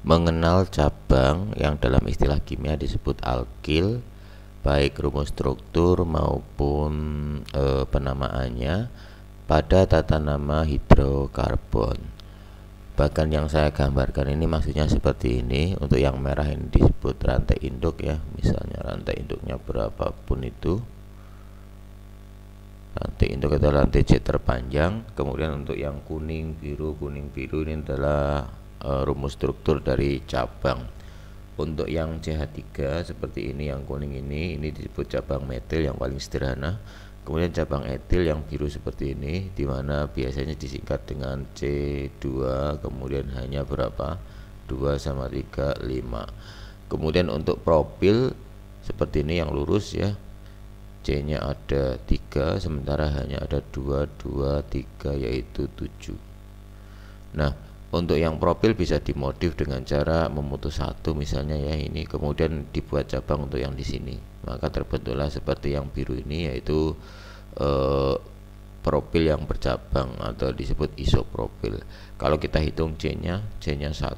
mengenal cabang yang dalam istilah kimia disebut alkil, baik rumus struktur maupun penamaannya pada tata nama hidrokarbon. Bahkan yang saya gambarkan ini maksudnya seperti ini. Untuk yang merah ini disebut rantai induk ya, misalnya rantai induknya berapapun itu, rantai induk adalah rantai C terpanjang. Kemudian untuk yang kuning biru ini adalah rumus struktur dari cabang. Untuk yang CH3 seperti ini, yang kuning ini disebut cabang metil yang paling sederhana. Kemudian cabang etil yang biru seperti ini, dimana biasanya disingkat dengan C2, kemudian hanya berapa? 2 sama 3, 5. Kemudian untuk propil seperti ini yang lurus ya, C nya ada 3, sementara hanya ada 2, 2, 3, yaitu 7. Nah, untuk yang propil bisa dimodif dengan cara memutus satu misalnya ya, ini kemudian dibuat cabang untuk yang di sini, maka terbentuklah seperti yang biru ini, yaitu propil yang bercabang atau disebut isopropil. Kalau kita hitung C nya 1,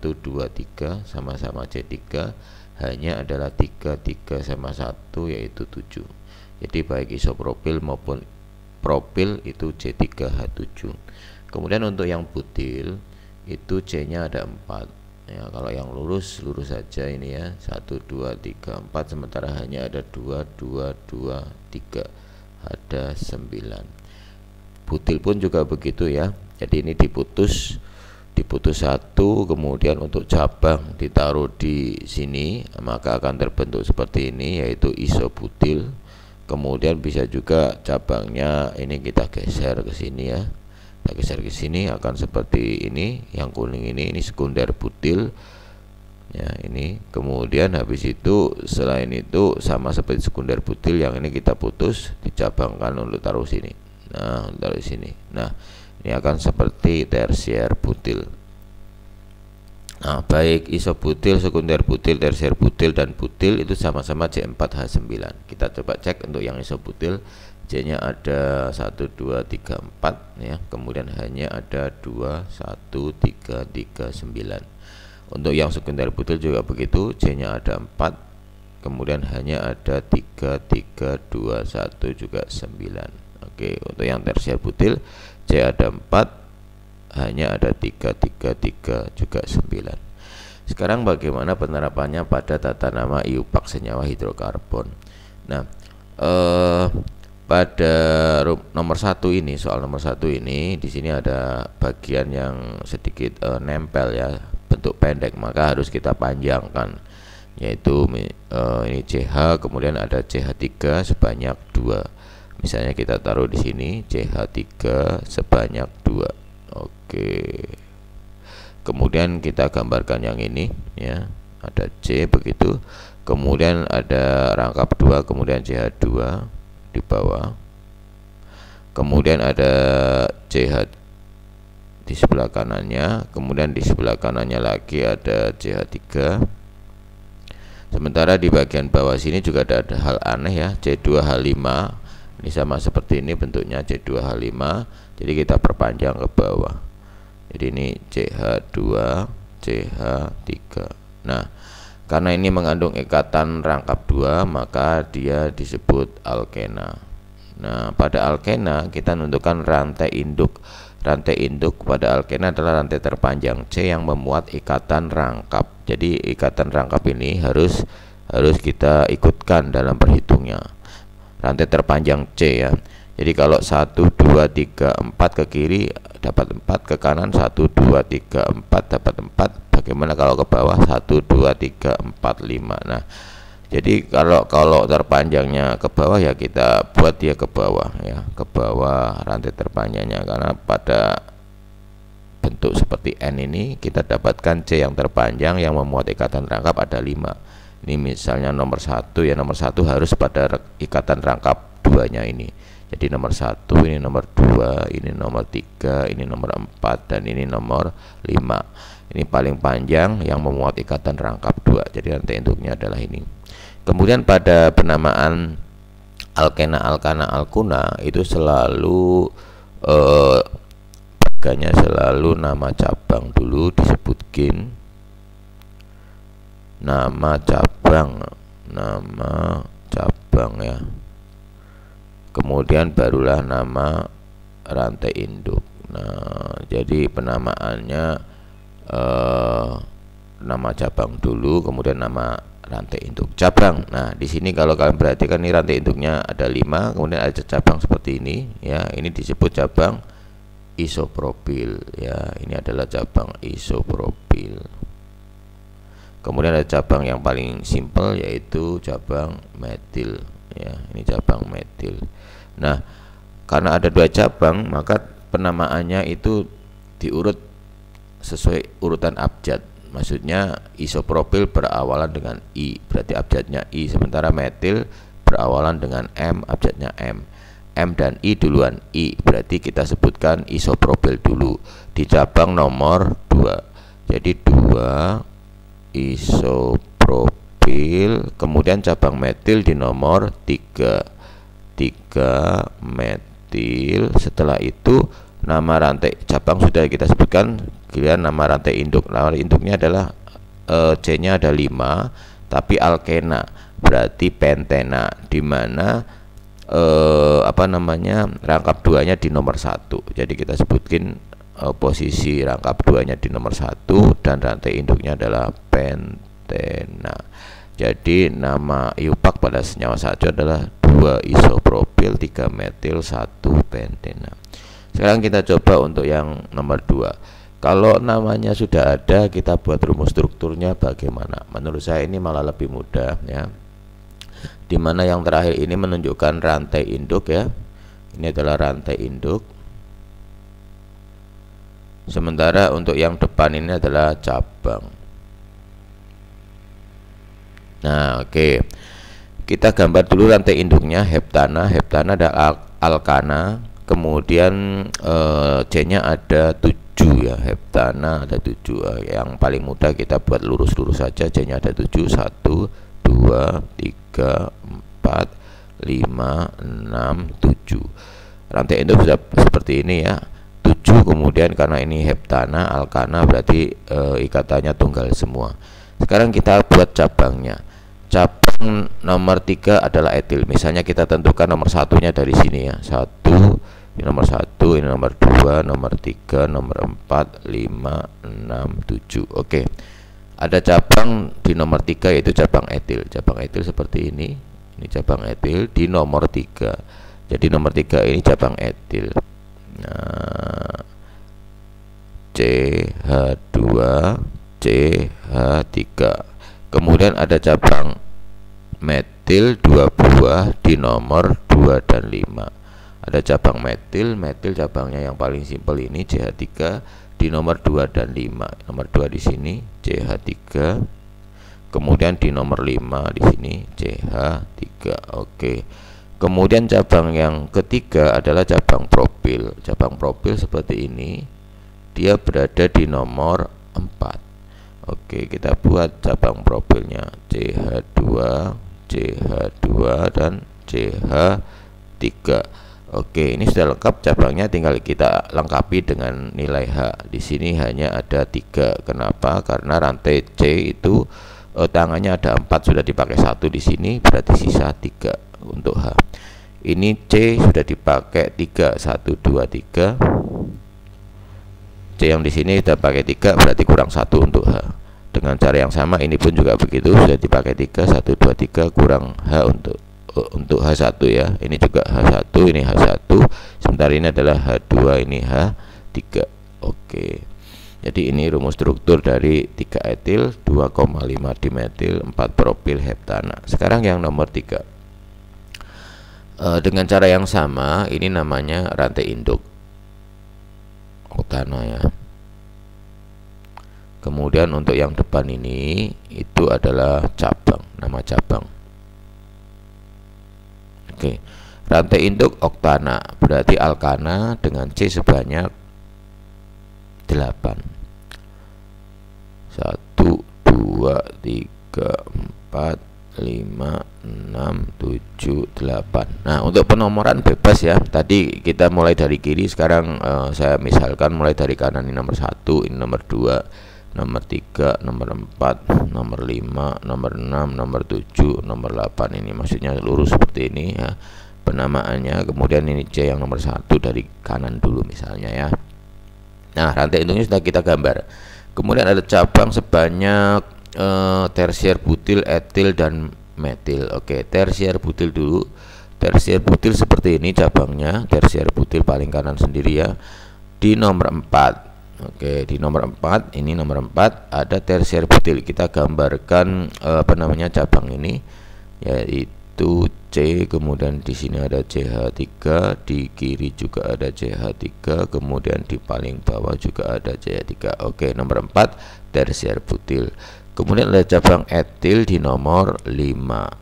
2, 3 sama-sama C3, hanya adalah 3, 3 sama 1 yaitu 7. Jadi baik isopropil maupun propil itu C3H7. Kemudian untuk yang butil itu C nya ada 4 ya. Kalau yang lurus saja ini ya, 1, 2, 3, 4, sementara hanya ada 2, 2, 2, 3, ada 9. Butil pun juga begitu ya. Jadi ini diputus satu, kemudian untuk cabang ditaruh di sini, maka akan terbentuk seperti ini, yaitu isobutil. Kemudian bisa juga cabangnya ini kita geser ke sini ya, kita geser ke sini akan seperti ini. Yang kuning ini sekunder butil ya, ini. Kemudian habis itu selain itu sama seperti sekunder butil, yang ini kita putus, dicabangkan untuk taruh sini. Nah, taruh sini. Nah, ini akan seperti tersier butil. Nah, baik isobutil, sekunder butil, tersier butil, dan butil itu sama-sama C4H9. Kita coba cek untuk yang isobutil, C nya ada 1, 2, 3, 4 ya, kemudian hanya ada 2, 1, 3, 3, 9. Untuk yang sekunder butil juga begitu, C nya ada 4, kemudian hanya ada 3, 3, 2, 1 juga 9. Oke, untuk yang tersier butil, C ada 4, hanya ada 3, 3, 3 juga 9. Sekarang bagaimana penerapannya pada tata nama iupak senyawa hidrokarbon? Nah, pada nomor 1 ini, soal nomor 1 ini, di sini ada bagian yang sedikit nempel ya, bentuk pendek, maka harus kita panjangkan, yaitu ini CH, kemudian ada CH3 sebanyak 2. Misalnya kita taruh di sini CH3 sebanyak 2. Oke. Kemudian kita gambarkan yang ini ya, ada C begitu. Kemudian ada rangkap 2, kemudian CH2 di bawah. Kemudian ada CH di sebelah kanannya, kemudian di sebelah kanannya lagi ada CH3. Sementara di bagian bawah sini juga ada hal aneh ya, C2H5. Ini sama seperti ini bentuknya, C2H5. Jadi kita perpanjang ke bawah. Jadi ini CH2, CH3. Nah, karena ini mengandung ikatan rangkap 2, maka dia disebut alkena. Nah, pada alkena kita menentukan rantai induk. Rantai induk pada alkena adalah rantai terpanjang C yang memuat ikatan rangkap. Jadi ikatan rangkap ini harus kita ikutkan dalam perhitungnya. Rantai terpanjang C ya. Jadi kalau 1, 2, 3, 4 ke kiri dapat 4, ke kanan 1, 2, 3, 4 dapat 4. Bagaimana kalau ke bawah 1, 2, 3, 4, 5. Nah, jadi kalau terpanjangnya ke bawah ya kita buat dia ke bawah ya, ke bawah rantai terpanjangnya, karena pada bentuk seperti N ini kita dapatkan C yang terpanjang yang memuat ikatan rangkap ada 5. Ini misalnya nomor 1 ya, nomor 1 harus pada ikatan rangkap 2-nya ini. Jadi nomor 1, ini nomor 2, ini nomor 3, ini nomor 4, dan ini nomor 5. Ini paling panjang yang memuat ikatan rangkap 2. Jadi rantai induknya adalah ini. Kemudian pada penamaan alkena, alkana, alkuna itu selalu selalu nama cabang dulu disebut gen. nama cabang, ya. Kemudian barulah nama rantai induk. Nah, jadi penamaannya nama cabang dulu, kemudian nama rantai induk cabang. Nah, di sini kalau kalian perhatikan ini rantai induknya ada 5, kemudian ada cabang seperti ini ya. Ini disebut cabang isopropil ya. Ini adalah cabang isopropil. Kemudian ada cabang yang paling simpel yaitu cabang metil ya. Ini cabang metil. Nah, karena ada 2 cabang, maka penamaannya itu diurut sesuai urutan abjad. Maksudnya isopropil berawalan dengan I, berarti abjadnya I, sementara metil berawalan dengan M, abjadnya M. M dan I duluan, I, berarti kita sebutkan isopropil dulu di cabang nomor 2. Jadi 2 isopropil, kemudian cabang metil di nomor 3 metil. Setelah itu nama rantai cabang sudah kita sebutkan, kemudian nama rantai induk. Nama induknya adalah C nya ada 5, tapi alkena, berarti pentena, dimana rangkap 2 nya di nomor 1. Jadi kita sebutkan posisi rangkap 2 nya di nomor 1 dan rantai induknya adalah pentena. Jadi nama IUPAC pada senyawa salju adalah 2 isopropil, 3 metil, 1 pentena. Sekarang kita coba untuk yang nomor 2. Kalau namanya sudah ada, kita buat rumus strukturnya bagaimana? Menurut saya ini malah lebih mudah ya. Dimana yang terakhir ini menunjukkan rantai induk ya. Ini adalah rantai induk. Sementara untuk yang depan ini adalah cabang. Nah, oke. Kita gambar dulu rantai induknya, heptana. Heptana ada alkana, kemudian C-nya ada 7 ya. Heptana ada 7. Yang paling mudah kita buat lurus-lurus saja. C-nya ada 7. 1 2 3 4 5 6 7. Rantai induk sudah seperti ini ya. 7, kemudian karena ini heptana, alkana, berarti ikatannya tunggal semua. Sekarang kita buat cabangnya. Cabang nomor 3 adalah etil. Misalnya kita tentukan nomor 1-nya dari sini ya. 1, ini nomor 1, ini nomor 2, nomor 3, nomor 4, 5, 6, 7. Oke. Ada cabang di nomor 3 yaitu cabang etil. Cabang etil seperti ini. Ini cabang etil di nomor 3. Jadi nomor 3 ini cabang etil. Nah, CH2, CH3. Kemudian ada cabang metil 2 buah di nomor 2 dan 5. Ada cabang metil cabangnya yang paling simpel ini CH3 di nomor 2 dan 5. Nomor 2 di sini CH3. Kemudian di nomor 5 di sini CH3. Oke. Kemudian cabang yang ketiga adalah cabang propil. Cabang propil seperti ini. Dia berada di nomor 4. Oke, kita buat cabang propilnya CH2, CH2 dan CH3. Oke, ini sudah lengkap cabangnya, tinggal kita lengkapi dengan nilai H. Di sini hanya ada 3. Kenapa? Karena rantai C itu tangannya ada 4, sudah dipakai 1 di sini, berarti sisa 3 untuk H. Ini C sudah dipakai 3, 1 2 3. C yang di sini sudah pakai 3, berarti kurang 1 untuk H. Dengan cara yang sama ini pun juga begitu, sudah dipakai 3, 1 2 3, kurang H untuk H1 ya. Ini juga H1, ini H1. Sementara ini adalah H2, ini H3. Oke. Jadi ini rumus struktur dari 3 etil, 2,5 dimetil, 4 propil heptana. Sekarang yang nomor 3. Dengan cara yang sama, ini namanya rantai induk oktana ya. Kemudian untuk yang depan ini itu adalah cabang, nama cabang. Oke. Rantai induk oktana berarti alkana dengan C sebanyak 8. 1 2 3 4 5 6 7 8. Nah, untuk penomoran bebas ya. Tadi kita mulai dari kiri, sekarang saya misalkan mulai dari kanan, ini nomor 1, ini nomor 2. nomor 3, nomor 4, nomor 5, nomor 6, nomor 7, nomor 8. Ini maksudnya lurus seperti ini ya penamaannya. Kemudian ini C yang nomor 1 dari kanan dulu misalnya ya. Nah, rantai induknya sudah kita gambar. Kemudian ada cabang sebanyak tersier butil, etil, dan metil. Oke, tersier butil dulu. Tersier butil seperti ini cabangnya. Tersier butil paling kanan sendiri ya, di nomor 4. Oke, di nomor 4, ini nomor 4 ada tersier butil. Kita gambarkan apa namanya cabang ini, yaitu C, kemudian di sini ada CH3, di kiri juga ada CH3, kemudian di paling bawah juga ada CH3. Oke, nomor 4 tersier butil. Kemudian ada cabang etil di nomor 5.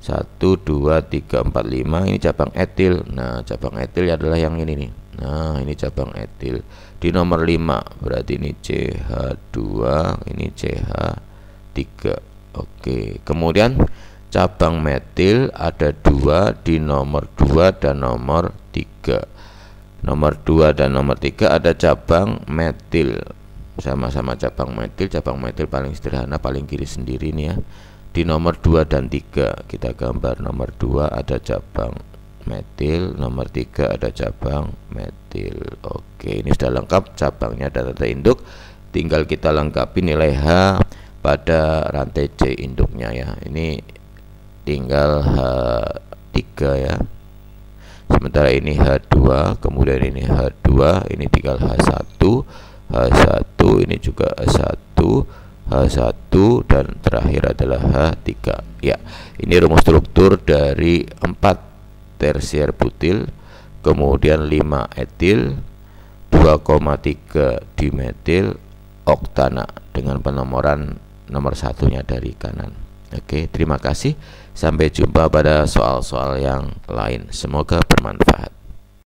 1, 2, 3, 4, 5. Ini cabang etil. Nah, cabang etil adalah yang ini nih. Nah, ini cabang etil di nomor 5. Berarti ini CH2, ini CH3. Oke. Kemudian cabang metil ada 2 di nomor 2 dan nomor 3. Nomor 2 dan nomor 3 ada cabang metil. Sama-sama cabang metil. Cabang metil paling sederhana, paling kiri sendiri nih ya. Di nomor 2 dan 3 kita gambar. Nomor 2 ada cabang metil, nomor 3 ada cabang metil. Oke, ini sudah lengkap cabangnya dan rantai induk. Tinggal kita lengkapi nilai H pada rantai C induknya ya. Ini tinggal H3 ya. Sementara ini H2, kemudian ini H2, ini tinggal H1, H1, ini juga H1, H1, dan terakhir adalah H3 ya. Ini rumus struktur dari 4 tersier butil, kemudian 5 etil, 2,3 dimetil oktana dengan penomoran nomor satunya dari kanan. Oke, terima kasih. Sampai jumpa pada soal-soal yang lain. Semoga bermanfaat.